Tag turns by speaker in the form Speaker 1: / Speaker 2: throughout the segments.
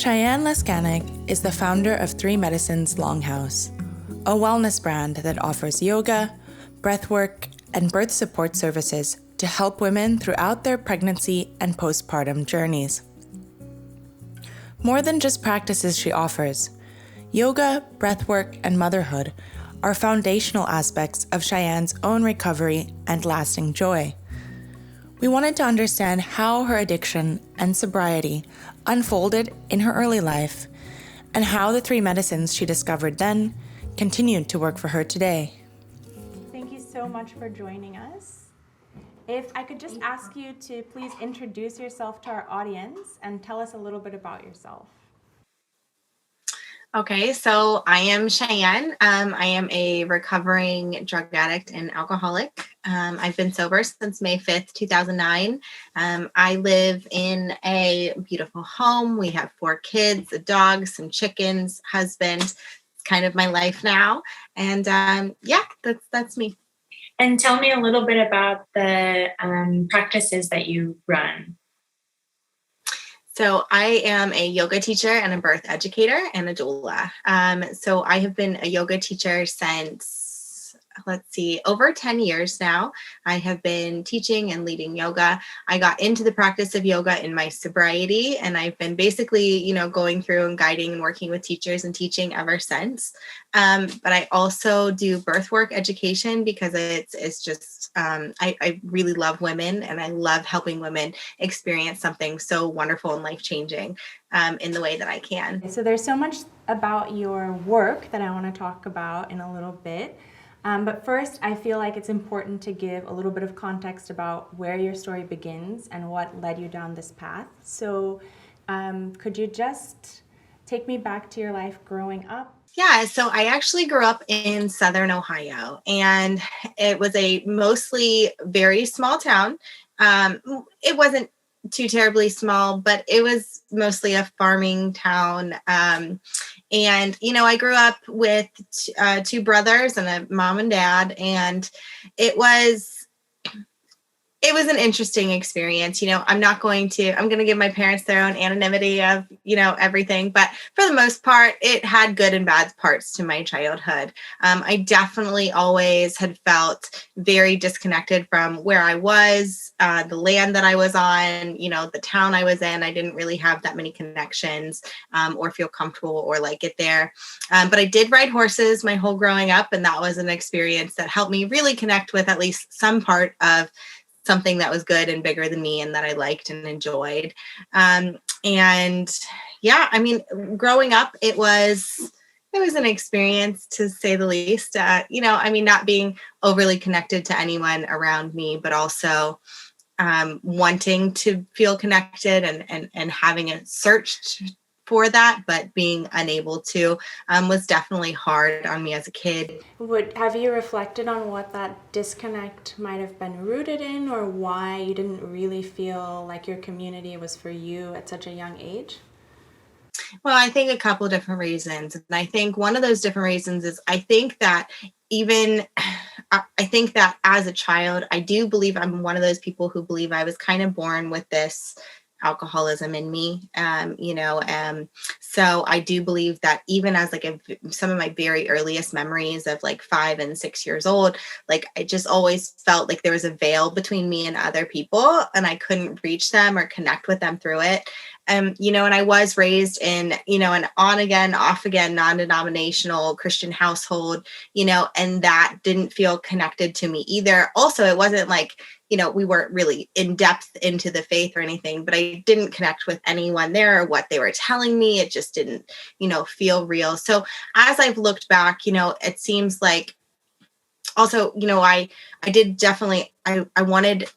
Speaker 1: Cheyenne Leskanic is the founder of Three Medicines Longhouse, a wellness brand that offers yoga, breathwork, and birth support services to help women throughout their pregnancy and postpartum journeys. More than just practices she offers, yoga, breathwork, and motherhood are foundational aspects of Cheyenne's own recovery and lasting joy. We wanted to understand how her addiction and sobriety unfolded in her early life, and how the three medicines she discovered then continued to work for her today. Thank you so much for joining us. If I could just ask you to please introduce yourself to our audience and tell us a little bit about yourself.
Speaker 2: Okay, so I am Cheyenne. I am a recovering drug addict and alcoholic. I've been sober since May 5th, 2009. I live in a beautiful home. We have 4 kids, a dog, some chickens, husband. It's kind of my life now. And that's me.
Speaker 3: And tell me a little bit about the practices that you run.
Speaker 2: So I am a yoga teacher and a birth educator and a doula. So I have been a yoga teacher since, over 10 years now. I have been teaching and leading yoga. I got into the practice of yoga in my sobriety, and I've been basically, going through and guiding and working with teachers and teaching ever since. But I also do birthwork education because it's just, I really love women, and I love helping women experience something so wonderful and life-changing in the way that I can.
Speaker 1: So there's so much about your work that I want to talk about in a little bit. But first, I feel like it's important to give a little bit of context about where your story begins and what led you down this path. So could you just take me back to your life growing up?
Speaker 2: Yeah, so I actually grew up in Southern Ohio, and it was a mostly very small town. It wasn't too terribly small, but it was mostly a farming town. And, I grew up with 2 brothers and a mom and dad, and it was an interesting experience. I'm going to give my parents their own anonymity of, everything. But for the most part, it had good and bad parts to my childhood. I definitely always had felt very disconnected from where I was, the land that I was on, the town I was in. I didn't really have that many connections or feel comfortable or like it there. But I did ride horses my whole growing up. And that was an experience that helped me really connect with at least some part of something that was good and bigger than me and that I liked and enjoyed. Growing up, it was an experience, to say the least. Not being overly connected to anyone around me, but also wanting to feel connected and having a search for that, but being unable to was definitely hard on me as a kid.
Speaker 1: Have you reflected on what that disconnect might have been rooted in, or why you didn't really feel like your community was for you at such a young age?
Speaker 2: Well, I think a couple of different reasons. And I think one of those different reasons is I think that as a child, I do believe I'm one of those people who believe I was kind of born with this alcoholism in me, so I do believe that even as some of my very earliest memories of 5 and 6 years old, I just always felt like there was a veil between me and other people, and I couldn't reach them or connect with them through it. And I was raised in, an on again, off again, non-denominational Christian household, and that didn't feel connected to me either. Also, it wasn't we weren't really in depth into the faith or anything, but I didn't connect with anyone there or what they were telling me. It just didn't, feel real. So as I've looked back, it seems like also, I did definitely, I wanted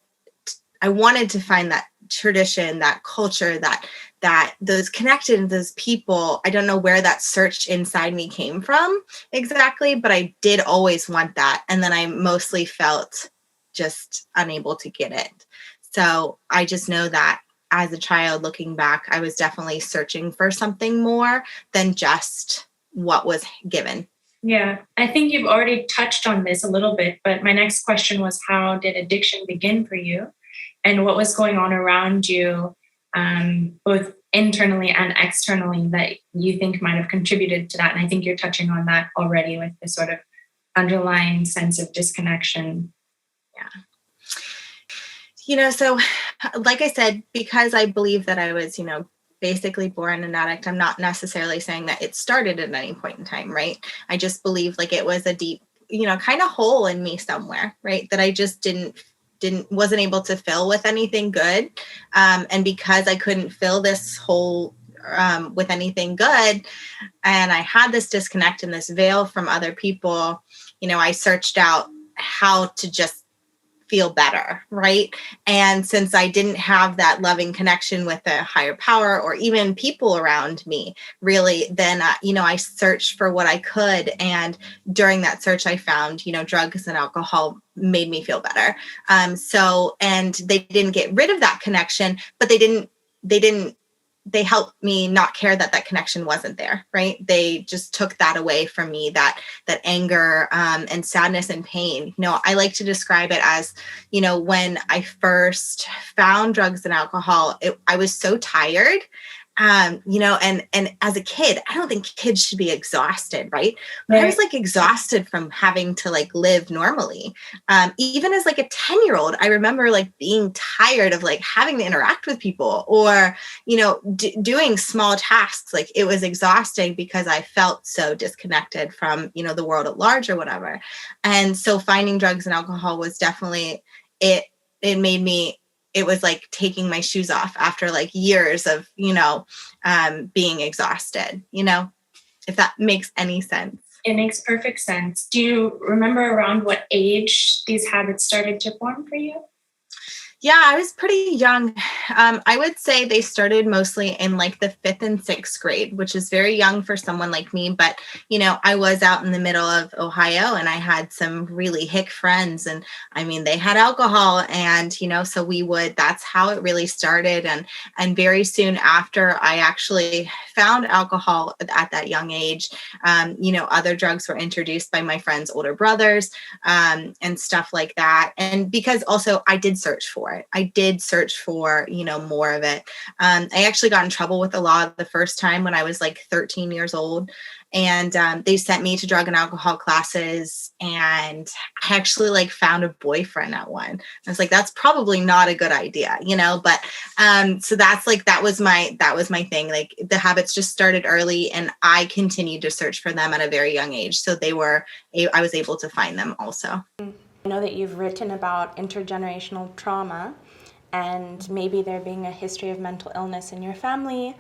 Speaker 2: to find that tradition, that culture, that those connected, those people. I don't know where that search inside me came from exactly, but I did always want that. And then I mostly felt just unable to get it. So I just know that as a child, looking back, I was definitely searching for something more than just what was given.
Speaker 3: Yeah, I think you've already touched on this a little bit, but my next question was, how did addiction begin for you? And what was going on around you, both internally and externally that you think might have contributed to that? And I think you're touching on that already with this sort of underlying sense of disconnection.
Speaker 2: Yeah. So like I said, because I believe that I was, basically born an addict, I'm not necessarily saying that it started at any point in time, right? I just believe like it was a deep, kind of hole in me somewhere, right? That I just wasn't able to fill with anything good. And because I couldn't fill this hole with anything good, and I had this disconnect and this veil from other people, I searched out how to just feel better, right? And since I didn't have that loving connection with a higher power or even people around me, really, then, I searched for what I could. And during that search, I found, drugs and alcohol made me feel better. And they didn't get rid of that connection, but they helped me not care that connection wasn't there, right? They just took that away from me, that anger and sadness and pain. I like to describe it as, when I first found drugs and alcohol, I was so tired. And as a kid, I don't think kids should be exhausted, right? But I was like exhausted from having to like live normally. Even as like a 10-year-old, I remember like being tired of like having to interact with people or, doing small tasks. Like it was exhausting because I felt so disconnected from, the world at large or whatever. And so finding drugs and alcohol was definitely, it made me, it was like taking my shoes off after like years of, being exhausted, if that makes any sense.
Speaker 3: It makes perfect sense. Do you remember around what age these habits started to form for you?
Speaker 2: Yeah, I was pretty young. I would say they started mostly in like the 5th and 6th grade, which is very young for someone like me. But, I was out in the middle of Ohio and I had some really hick friends and they had alcohol and, so that's how it really started. And very soon after I actually found alcohol at that young age, other drugs were introduced by my friends' older brothers and stuff like that. And because also I did search for it. I did search for, more of it. I actually got in trouble with the law the first time when I was like 13 years old. And they sent me to drug and alcohol classes. And I actually like found a boyfriend at one. I was like, that's probably not a good idea, but so that's like, that was my thing. Like the habits just started early and I continued to search for them at a very young age. So I was able to find them also.
Speaker 1: I know that you've written about intergenerational trauma and maybe there being a history of mental illness in your family.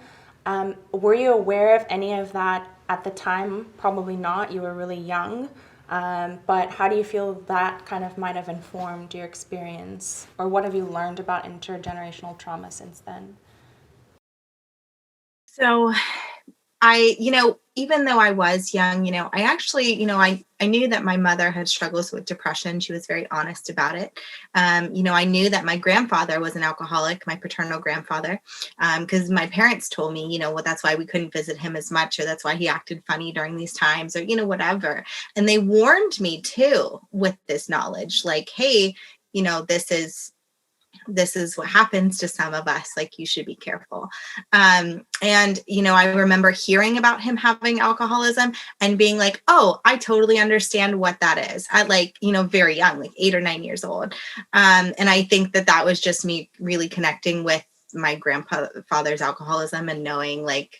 Speaker 1: Were you aware of any of that at the time? Probably not. You were really young. But how do you feel that kind of might have informed your experience? Or what have you learned about intergenerational trauma since then?
Speaker 2: So even though I was young, I actually, I knew that my mother had struggles with depression. She was very honest about it. I knew that my grandfather was an alcoholic, my paternal grandfather, because my parents told me, that's why we couldn't visit him as much, or that's why he acted funny during these times, or, whatever. And they warned me too with this knowledge, like, hey, this is what happens to some of us, like you should be careful. And I remember hearing about him having alcoholism and being like, oh, I totally understand what that is at like, very young, like 8 or 9 years old. And I think that was just me really connecting with my grandfather's alcoholism and knowing like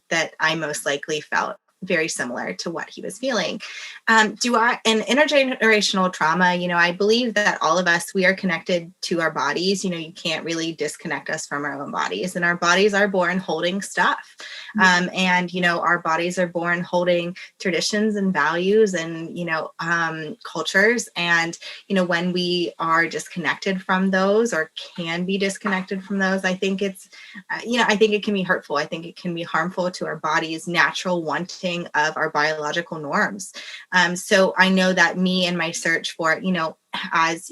Speaker 2: that I most likely felt very similar to what he was feeling. And intergenerational trauma, I believe that all of us, we are connected to our bodies. You can't really disconnect us from our own bodies, and our bodies are born holding stuff. And, our bodies are born holding traditions and values and, cultures. And, when we are disconnected from those or can be disconnected from those, I think I think it can be hurtful. I think it can be harmful to our body's natural wanting of our biological norms. So I know that me and my search for, as,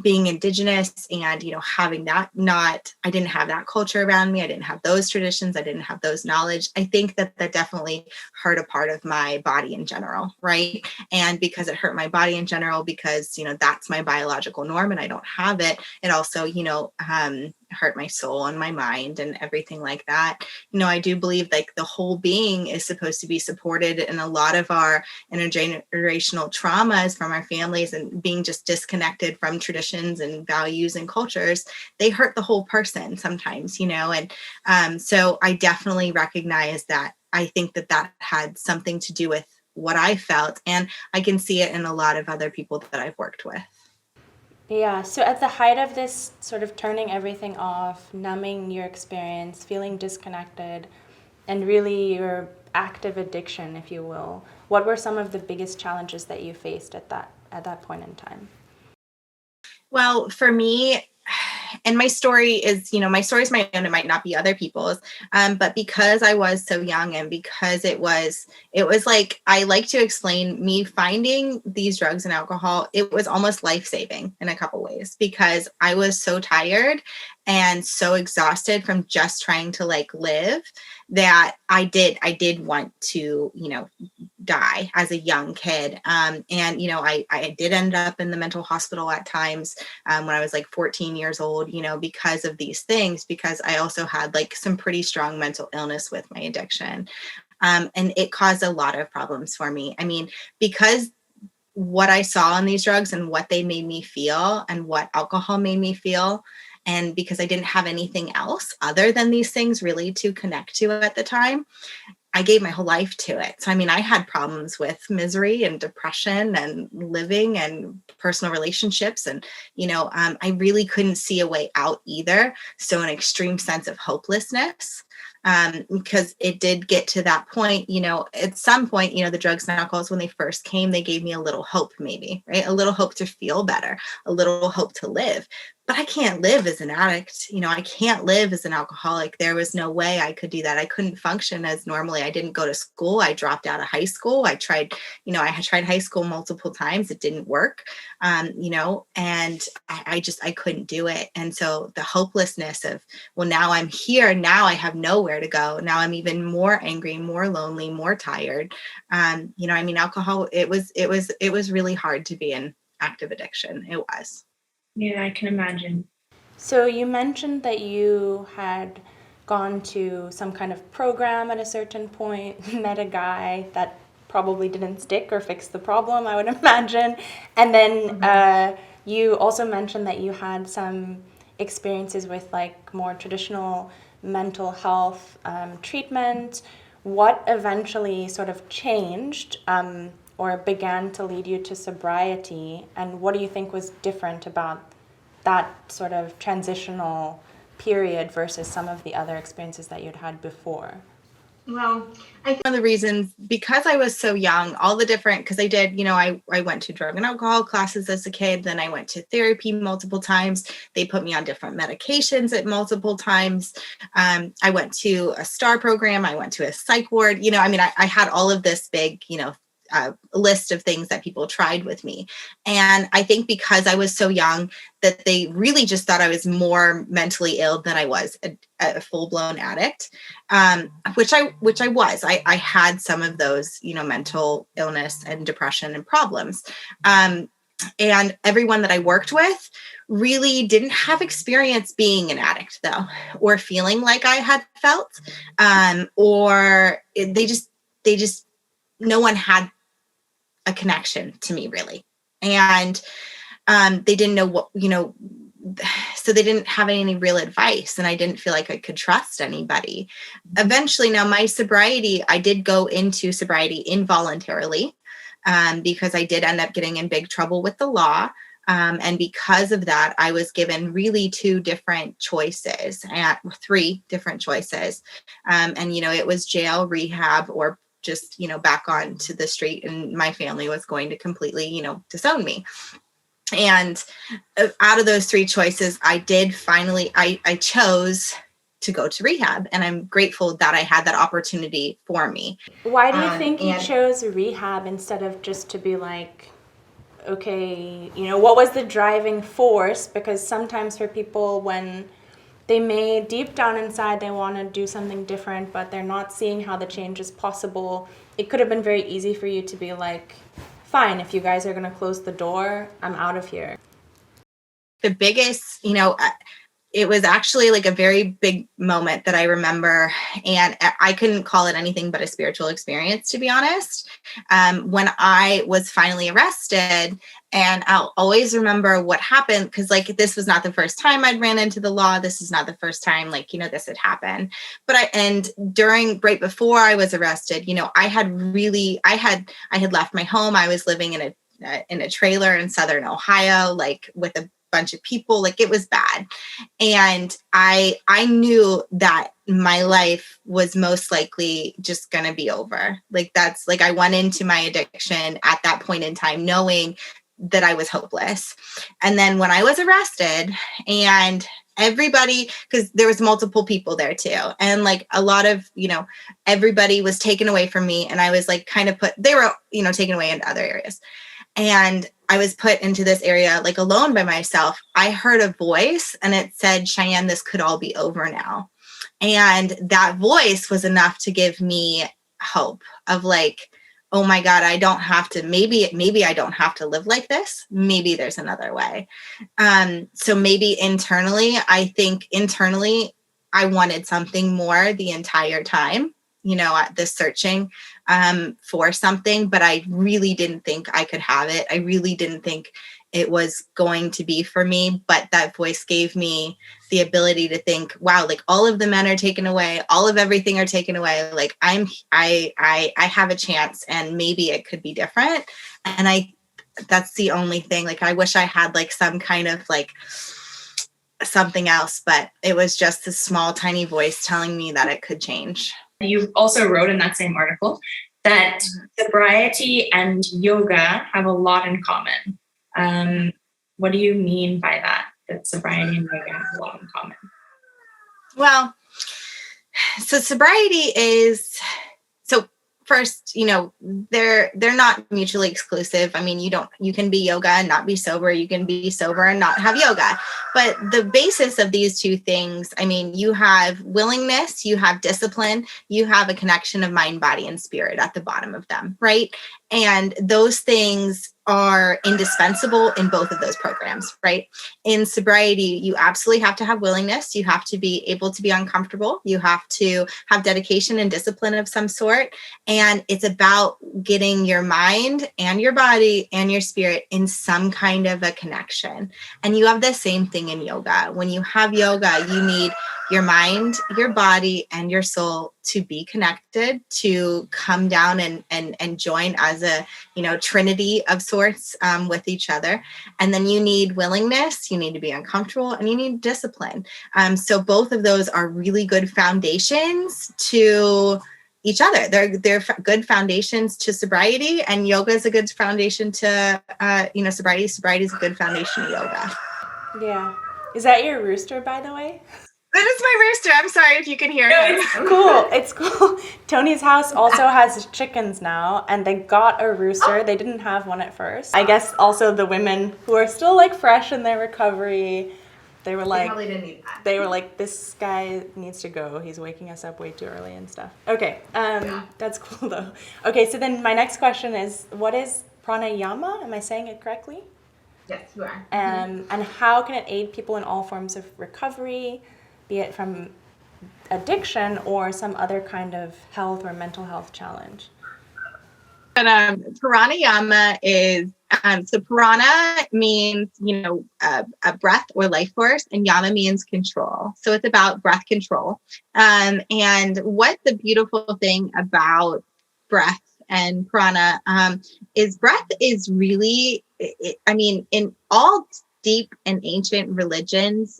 Speaker 2: being Indigenous and, having that I didn't have that culture around me. I didn't have those traditions. I didn't have those knowledge. I think that definitely hurt a part of my body in general. Right. And because it hurt my body in general, because, that's my biological norm and I don't have it. It also, hurt my soul and my mind and everything like that. I do believe like the whole being is supposed to be supported, and a lot of our intergenerational traumas from our families and being just disconnected from traditions and values and cultures, they hurt the whole person sometimes, and so I definitely recognize that. I think that had something to do with what I felt, and I can see it in a lot of other people that I've worked with.
Speaker 4: Yeah, so at the height of this sort of turning everything off, numbing your experience, feeling disconnected, and really your active addiction, if you will, what were some of the biggest challenges that you faced at that point in time?
Speaker 2: Well, for me, and my story is my own, it might not be other people's, but because I was so young, and because it was like, I like to explain me finding these drugs and alcohol, it was almost life-saving in a couple ways, because I was so tired and so exhausted from just trying to like live, that I did want to, die as a young kid. And, I did end up in the mental hospital at times when I was like 14 years old, because of these things, because I also had like some pretty strong mental illness with my addiction. And it caused a lot of problems for me. I mean, because what I saw in these drugs and what they made me feel and what alcohol made me feel, and because I didn't have anything else other than these things really to connect to at the time, I gave my whole life to it. So, I mean, I had problems with misery and depression and living and personal relationships. And, I really couldn't see a way out either. So an extreme sense of hopelessness, because it did get to that point, at some point, the drugs and alcohols, when they first came, they gave me a little hope, maybe, right? A little hope to feel better, a little hope to live. But I can't live as an addict. I can't live as an alcoholic. There was no way I could do that. I couldn't function as normally. I didn't go to school. I dropped out of high school. I tried, I had tried high school multiple times. It didn't work, and I couldn't do it. And so the hopelessness of, well, now I'm here. Now I have nowhere to go. Now I'm even more angry, more lonely, more tired. Alcohol, it was really hard to be in active addiction. It was.
Speaker 3: Yeah, I can imagine.
Speaker 4: So you mentioned that you had gone to some kind of program at a certain point, met a guy that probably didn't stick or fix the problem, I would imagine. And then you also mentioned that you had some experiences with like more traditional mental health treatment. What eventually sort of changed or began to lead you to sobriety, and what do you think was different about that sort of transitional period versus some of the other experiences that you'd had before?
Speaker 2: Well, I think one of the reasons, because I was so young, all the different, because I did, I went to drug and alcohol classes as a kid. Then I went to therapy multiple times. They put me on different medications at multiple times. I went to a STAR program. I went to a psych ward. I had all of this big, list of things that people tried with me. And I think because I was so young that they really just thought I was more mentally ill than I was a full-blown addict, which I was. I had some of those, mental illness and depression and problems. And everyone that I worked with really didn't have experience being an addict, though, or feeling like I had felt, or they just, no one had a connection to me really. And they didn't know what, so they didn't have any real advice, and I didn't feel like I could trust anybody. Eventually, now my sobriety, I did go into sobriety involuntarily because I did end up getting in big trouble with the law. And because of that, I was given really three different choices. And, it was jail, rehab, or just, back onto the street, and my family was going to completely, disown me. And out of those three choices, I did finally, I chose to go to rehab, and I'm grateful that I had that opportunity for me.
Speaker 4: Why do you think you chose rehab instead of just to be like, okay, what was the driving force? Because sometimes for people, when they may deep down inside, they want to do something different, but they're not seeing how the change is possible. It could have been very easy for you to be like, fine, if you guys are going to close the door, I'm out of here.
Speaker 2: The biggest, it was actually like a very big moment that I remember, and I couldn't call it anything but a spiritual experience, to be honest. When I was finally arrested, and I'll always remember what happened, because like this was not the first time I'd ran into the law. This is not the first time like, you know, this had happened. But right before I was arrested, you know, I had left my home. I was living in a trailer in Southern Ohio, like with a bunch of people. Like it was bad. And I knew that my life was most likely just going to be over. Like that's like, I went into my addiction at that point in time, knowing that I was hopeless. And then when I was arrested, and everybody, because there was multiple people there too. And like a lot of, you know, everybody was taken away from me. And I was like they were, you know, taken away into other areas. And I was put into this area like alone by myself. I heard a voice and it said, Cheyenne, this could all be over now. And that voice was enough to give me hope of like, oh my God, I don't have to, maybe I don't have to live like this. Maybe there's another way. So maybe I think internally, I wanted something more the entire time, you know, at this searching for something, but I really didn't think I could have it. I really didn't think it was going to be for me, but that voice gave me the ability to think, wow, like all of the men are taken away, all of everything are taken away. Like I have a chance, and maybe it could be different. And that's the only thing. Like, I wish I had like some kind of like something else, but it was just this small, tiny voice telling me that it could change.
Speaker 3: You also wrote in that same article that sobriety and yoga have a lot in common. What do you mean by that sobriety and yoga have a lot in common?
Speaker 2: Well, so sobriety is, so first, you know, they're not mutually exclusive. I mean, you can be yoga and not be sober. You can be sober and not have yoga. But the basis of these two things, I mean, you have willingness, you have discipline, you have a connection of mind, body, and spirit at the bottom of them, right? And those things are indispensable in both of those programs, right? In sobriety, you absolutely have to have willingness. You have to be able to be uncomfortable. You have to have dedication and discipline of some sort. And it's about getting your mind and your body and your spirit in some kind of a connection. And you have the same thing in yoga. When you have yoga, you need your mind, your body, and your soul to be connected, to come down and join as a, you know, trinity of sorts with each other. And then you need willingness, you need to be uncomfortable, and you need discipline. So both of those are really good foundations to each other. They're good foundations to sobriety, and yoga is a good foundation to, sobriety. Sobriety is a good foundation to yoga.
Speaker 4: Yeah. Is that your rooster, by the way?
Speaker 2: That is my rooster. I'm sorry if you can hear him.
Speaker 4: It's cool. Tony's house also has chickens now, and they got a rooster. They didn't have one at first. I guess also the women who are still like fresh in their recovery, they were like,
Speaker 2: probably didn't need that.
Speaker 4: They were like, this guy needs to go. He's waking us up way too early and stuff. Okay, That's cool though. Okay, so then my next question is, what is pranayama? Am I saying it correctly?
Speaker 2: Yes, you are.
Speaker 4: And how can it aid people in all forms of recovery, be it from addiction or some other kind of health or mental health challenge?
Speaker 2: And pranayama is, so prana means, a breath or life force, and yama means control. So it's about breath control. And what the beautiful thing about breath and prana is breath is really, in all deep and ancient religions,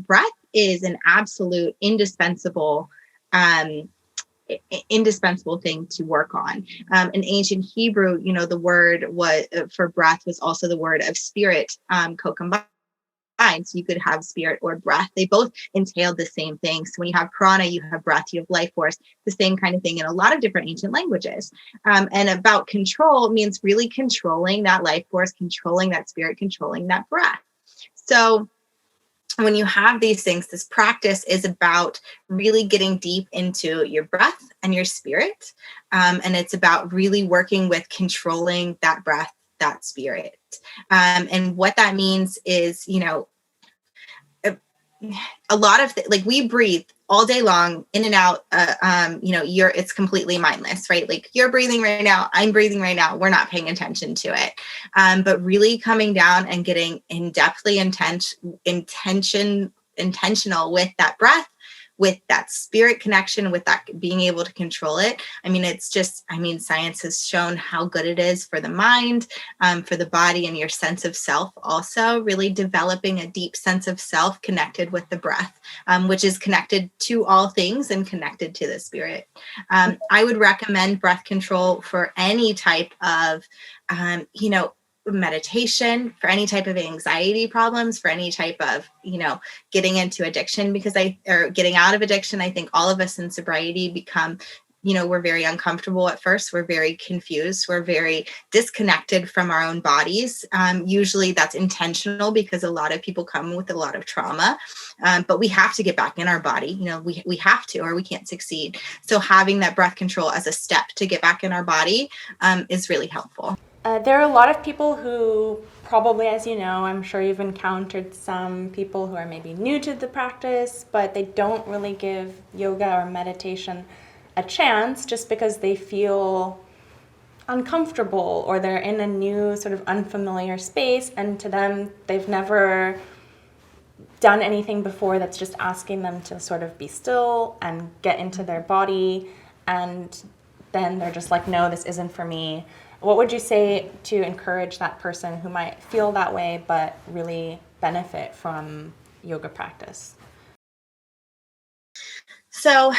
Speaker 2: breath is an absolute indispensable thing to work on. In ancient Hebrew, the word for breath was also the word of spirit, co-combined. So you could have spirit or breath. They both entailed the same thing. So when you have prana, you have breath, you have life force, the same kind of thing in a lot of different ancient languages. And about control means really controlling that life force, controlling that spirit, controlling that breath. So when you have these things, this practice is about really getting deep into your breath and your spirit. And it's about really working with controlling that breath, that spirit. And what that means is, a lot of like we breathe all day long in and out. It's completely mindless, right? Like you're breathing right now, I'm breathing right now. We're not paying attention to it. But really coming down and getting in-depthly intentional with that breath, with that spirit connection, with that being able to control it. Science has shown how good it is for the mind, for the body, and your sense of self. Also, really developing a deep sense of self connected with the breath, which is connected to all things and connected to the spirit. I would recommend breath control for any type of, meditation, for any type of anxiety problems, for any type of, getting into addiction, getting out of addiction. I think all of us in sobriety become, we're very uncomfortable at first. We're very confused. We're very disconnected from our own bodies. Usually that's intentional because a lot of people come with a lot of trauma, but we have to get back in our body. We have to, or we can't succeed. So having that breath control as a step to get back in our body is really helpful.
Speaker 4: There are a lot of people who probably, as you know, I'm sure you've encountered some people who are maybe new to the practice, but they don't really give yoga or meditation a chance just because they feel uncomfortable or they're in a new sort of unfamiliar space, and to them, they've never done anything before that's just asking them to sort of be still and get into their body, and then they're just like, no, this isn't for me. What would you say to encourage that person who might feel that way but really benefit from yoga practice?
Speaker 2: So,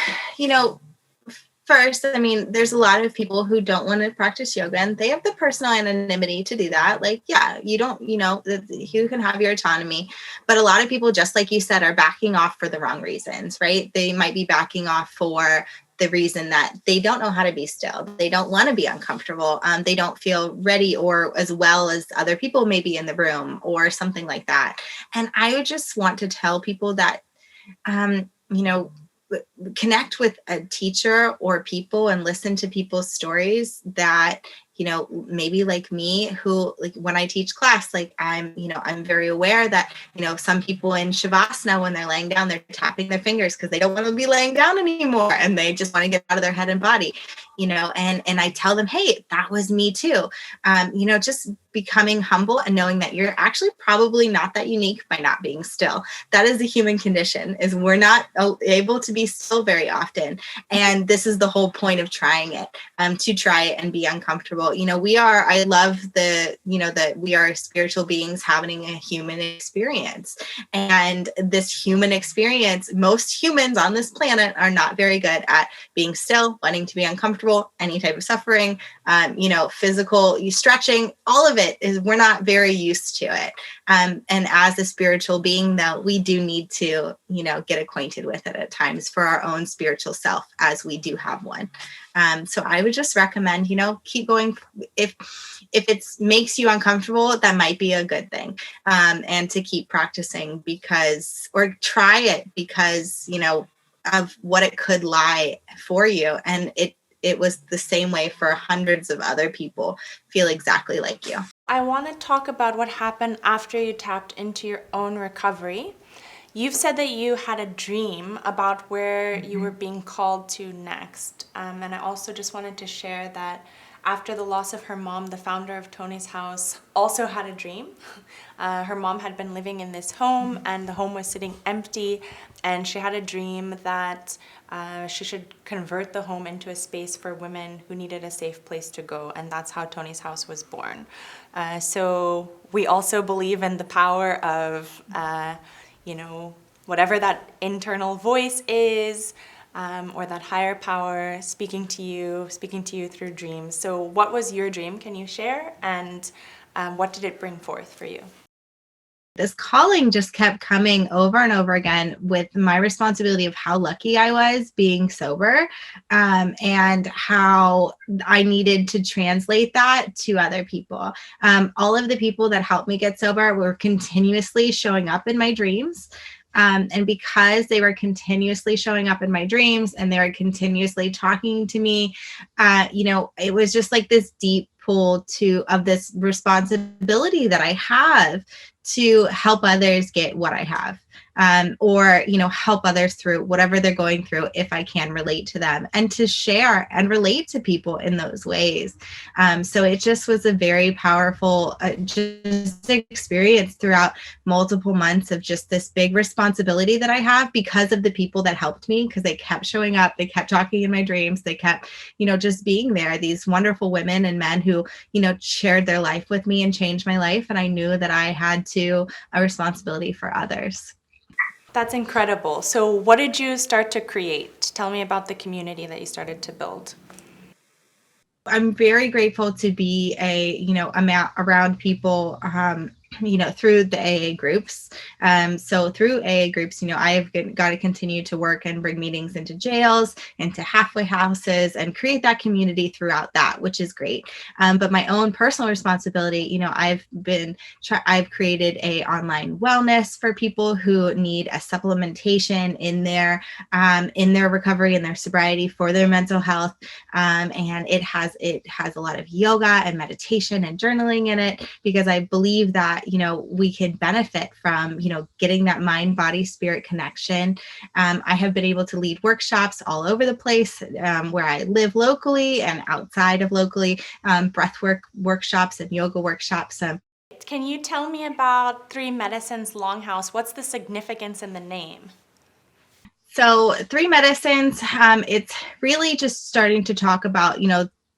Speaker 2: first, there's a lot of people who don't want to practice yoga, and they have the personal anonymity to do that. Like, yeah, you can have your autonomy, but a lot of people, just like you said, are backing off for the wrong reasons, right? They might be backing off for the reason that they don't know how to be still. They don't want to be uncomfortable. They don't feel ready or as well as other people maybe in the room or something like that. And I would just want to tell people that, connect with a teacher or people and listen to people's stories that, maybe like me, who, like, when I teach class, like I'm very aware that, some people in Shavasana, when they're laying down, they're tapping their fingers because they don't want to be laying down anymore. And they just want to get out of their head and body, and I tell them, hey, that was me too. Just becoming humble and knowing that you're actually probably not that unique by not being still. That is the human condition, is we're not able to be still very often. And this is the whole point of trying it, to try it and be uncomfortable. I love that we are spiritual beings having a human experience. And this human experience, most humans on this planet are not very good at being still, wanting to be uncomfortable, any type of suffering, physical stretching, all of it is, we're not very used to it. And as a spiritual being, though, we do need to, get acquainted with it at times for our own spiritual self, as we do have one. So I would just recommend, keep going. If it makes you uncomfortable, that might be a good thing. And to keep practicing or try it because, of what it could lie for you. And it was the same way for hundreds of other people feel exactly like you.
Speaker 4: I want to talk about what happened after you tapped into your own recovery. You've said that you had a dream about where you were being called to next. And I also just wanted to share that after the loss of her mom, the founder of Toni's house also had a dream. Her mom had been living in this home and the home was sitting empty, and she had a dream that she should convert the home into a space for women who needed a safe place to go, and that's how Toni's house was born. So we also believe in the power of, whatever that internal voice is, or that higher power speaking to you through dreams. So what was your dream? Can you share? And what did it bring forth for you?
Speaker 2: This calling just kept coming over and over again with my responsibility of how lucky I was being sober, and how I needed to translate that to other people. All of the people that helped me get sober were continuously showing up in my dreams. And because they were continuously showing up in my dreams and they were continuously talking to me, it was just like this deep pull of this responsibility that I have to help others get what I have. or, help others through whatever they're going through if I can relate to them, and to share and relate to people in those ways. So it just was a very powerful just experience throughout multiple months of just this big responsibility that I have because of the people that helped me, because they kept showing up, they kept talking in my dreams, they kept, just being there, these wonderful women and men who, shared their life with me and changed my life. And I knew that I had a responsibility for others.
Speaker 4: That's incredible. So what did you start to create? Tell me about the community that you started to build.
Speaker 2: I'm very grateful to be around people, through the AA groups. So through AA groups, I've got to continue to work and bring meetings into jails, into halfway houses, and create that community throughout that, which is great. But my own personal responsibility, I've created a online wellness for people who need a supplementation in their recovery and their sobriety for their mental health. And it has a lot of yoga and meditation and journaling in it, because I believe that, we can benefit from, getting that mind, body, spirit connection. I have been able to lead workshops all over the place, where I live locally and outside of locally, breathwork workshops and yoga workshops.
Speaker 4: Can you tell me about Three Medicines Longhouse? What's the significance in the name?
Speaker 2: So Three Medicines, it's really just starting to talk about,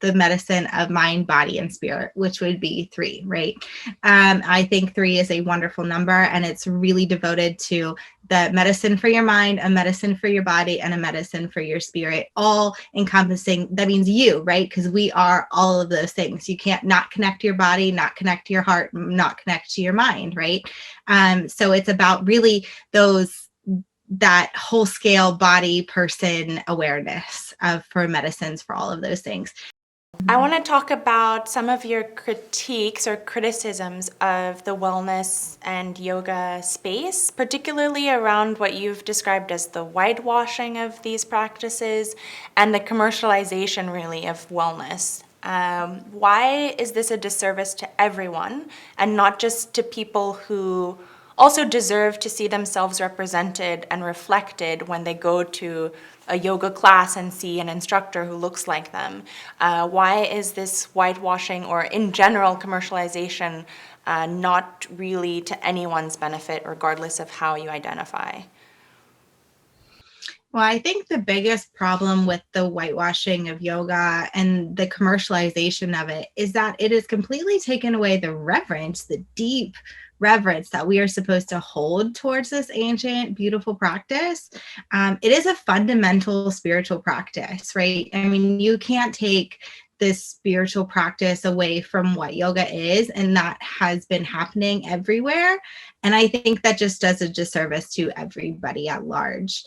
Speaker 2: the medicine of mind, body, and spirit, which would be 3, right? I think 3 is a wonderful number, and it's really devoted to the medicine for your mind, a medicine for your body, and a medicine for your spirit, all encompassing. That means you, right? Because we are all of those things. You can't not connect to your body, not connect to your heart, not connect to your mind, right? So it's about really that whole scale body person awareness for medicines for all of those things.
Speaker 4: I want to talk about some of your critiques or criticisms of the wellness and yoga space, particularly around what you've described as the whitewashing of these practices and the commercialization, really, of wellness. Why is this a disservice to everyone and not just to people who also deserve to see themselves represented and reflected when they go to a yoga class and see an instructor who looks like them? Why is this whitewashing or in general commercialization not really to anyone's benefit, regardless of how you identify?
Speaker 2: Well, I think the biggest problem with the whitewashing of yoga and the commercialization of it is that it has completely taken away the reverence, the deep reverence that we are supposed to hold towards this ancient, beautiful practice. It is a fundamental spiritual practice, right? I mean, you can't take this spiritual practice away from what yoga is, and that has been happening everywhere. And I think that just does a disservice to everybody at large.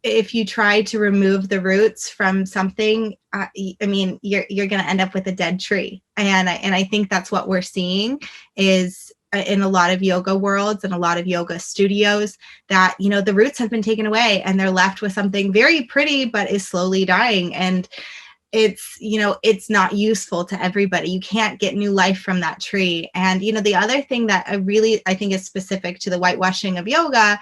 Speaker 2: If you try to remove the roots from something, you're going to end up with a dead tree. And I think that's what we're seeing is in a lot of yoga worlds and a lot of yoga studios, that, the roots have been taken away and they're left with something very pretty, but is slowly dying. And it's not useful to everybody. You can't get new life from that tree. And, the other thing that I think is specific to the whitewashing of yoga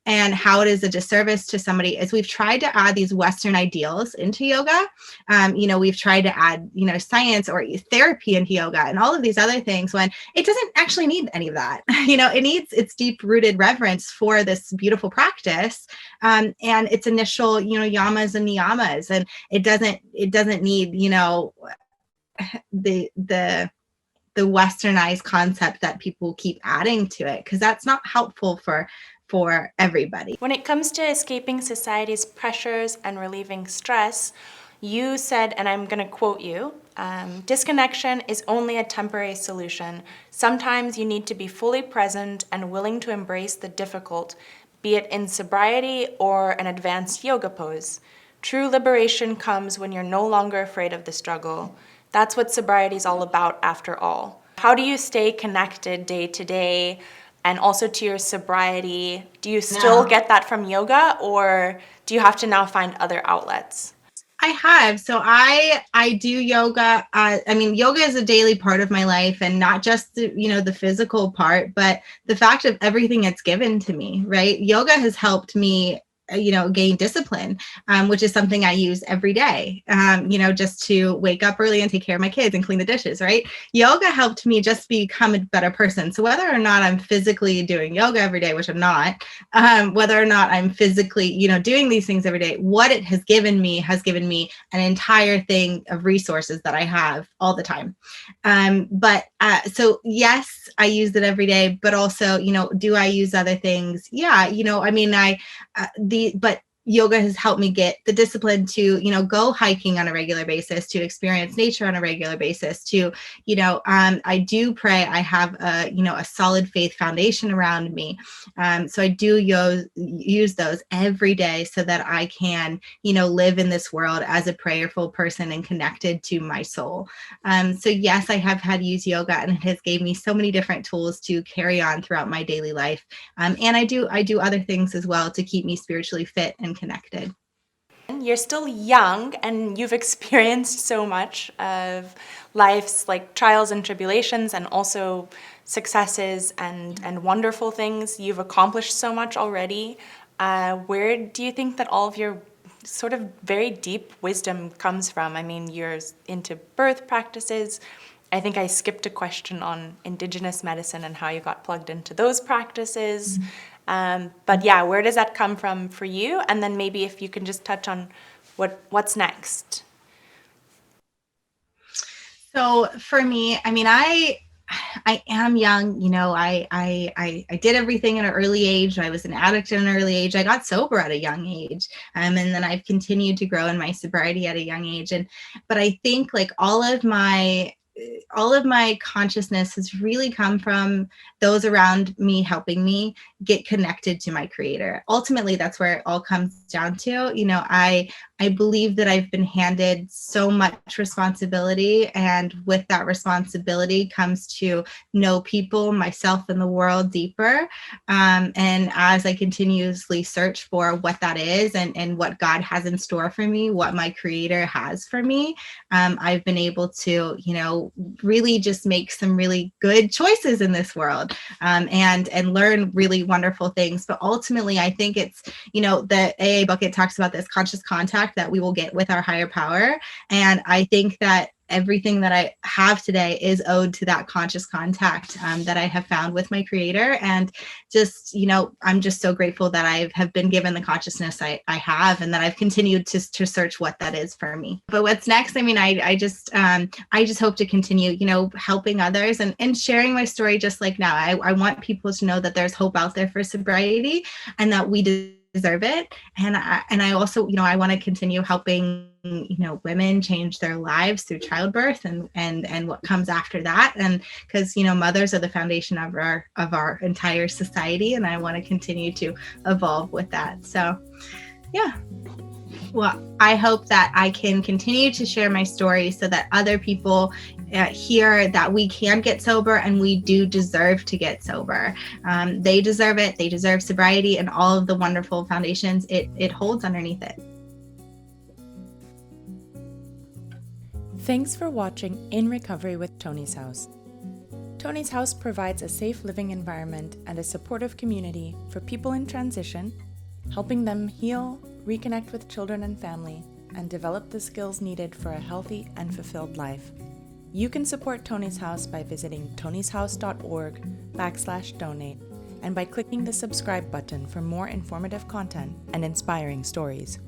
Speaker 2: and how it is a disservice to somebody is we've tried to add these Western ideals into yoga. We've tried to add, science or therapy into yoga and all of these other things, when it doesn't actually need any of that. It needs its deep rooted reverence for this beautiful practice, and its initial, yamas and niyamas. And it doesn't need, the westernized concept that people keep adding to it, because that's not helpful for everybody.
Speaker 4: When it comes to escaping society's pressures and relieving stress, you said, and I'm going to quote you, disconnection is only a temporary solution. Sometimes you need to be fully present and willing to embrace the difficult, be it in sobriety or an advanced yoga pose. True liberation comes when you're no longer afraid of the struggle. That's what sobriety is all about, after all. How do you stay connected day to day and also to your sobriety? Do you still get that from yoga, or do you have to now find other outlets?
Speaker 2: I have. So I do yoga. I mean, yoga is a daily part of my life, and not just the physical part, but the fact of everything it's given to me, right? Yoga has helped me gain discipline, which is something I use every day, just to wake up early and take care of my kids and clean the dishes, right? Yoga helped me just become a better person. So whether or not I'm physically doing yoga every day, which I'm not, whether or not I'm physically, doing these things every day, what it has given me an entire thing of resources that I have all the time. So yes, I use it every day, but also, do I use other things? Yeah. But yoga has helped me get the discipline to, go hiking on a regular basis, to experience nature on a regular basis, to, I do pray. I have a solid faith foundation around me. So I do use those every day so that I can, live in this world as a prayerful person and connected to my soul. So yes, I have had used yoga, and it has gave me so many different tools to carry on throughout my daily life. And I do other things as well to keep me spiritually fit and connected.
Speaker 4: You're still young and you've experienced so much of life's like trials and tribulations, and also successes and wonderful things. You've accomplished so much already. Where do you think that all of your sort of very deep wisdom comes from? I mean, you're into birth practices. I think I skipped a question on Indigenous medicine and how you got plugged into those practices. But yeah, where does that come from for you? And then maybe if you can just touch on what's next.
Speaker 2: So for me, I mean, I am young, I did everything at an early age. I was an addict at an early age. I got sober at a young age. And then I've continued to grow in my sobriety at a young age. But I think like all of my consciousness has really come from those around me helping me get connected to my creator. Ultimately, that's where it all comes down to. I believe that I've been handed so much responsibility, and with that responsibility comes to know people, myself, and the world deeper. And as I continuously search for what that is and what God has in store for me, what my creator has for me, I've been able to, really just make some really good choices in this world, and learn really wonderful things. But ultimately, I think it's, the AA book, it talks about this conscious contact that we will get with our higher power. And I think that everything that I have today is owed to that conscious contact that I have found with my creator. And just, I'm just so grateful that I have been given the consciousness I have, and that I've continued to search what that is for me. But what's next? I mean, I just hope to continue, helping others and sharing my story just like now. I want people to know that there's hope out there for sobriety, and that we deserve it. And I also, I want to continue helping, women change their lives through childbirth and what comes after that. And because, mothers are the foundation of our entire society. And I want to continue to evolve with that. So, yeah. Well, I hope that I can continue to share my story so that other people hear that we can get sober, and we do deserve to get sober. They deserve it. They deserve sobriety and all of the wonderful foundations it holds underneath it.
Speaker 1: Thanks for watching In Recovery with Toni's House. Toni's House provides a safe living environment and a supportive community for people in transition, helping them heal, reconnect with children and family, and develop the skills needed for a healthy and fulfilled life. You can support Toni's House by visiting tonishouse.org/donate, and by clicking the subscribe button for more informative content and inspiring stories.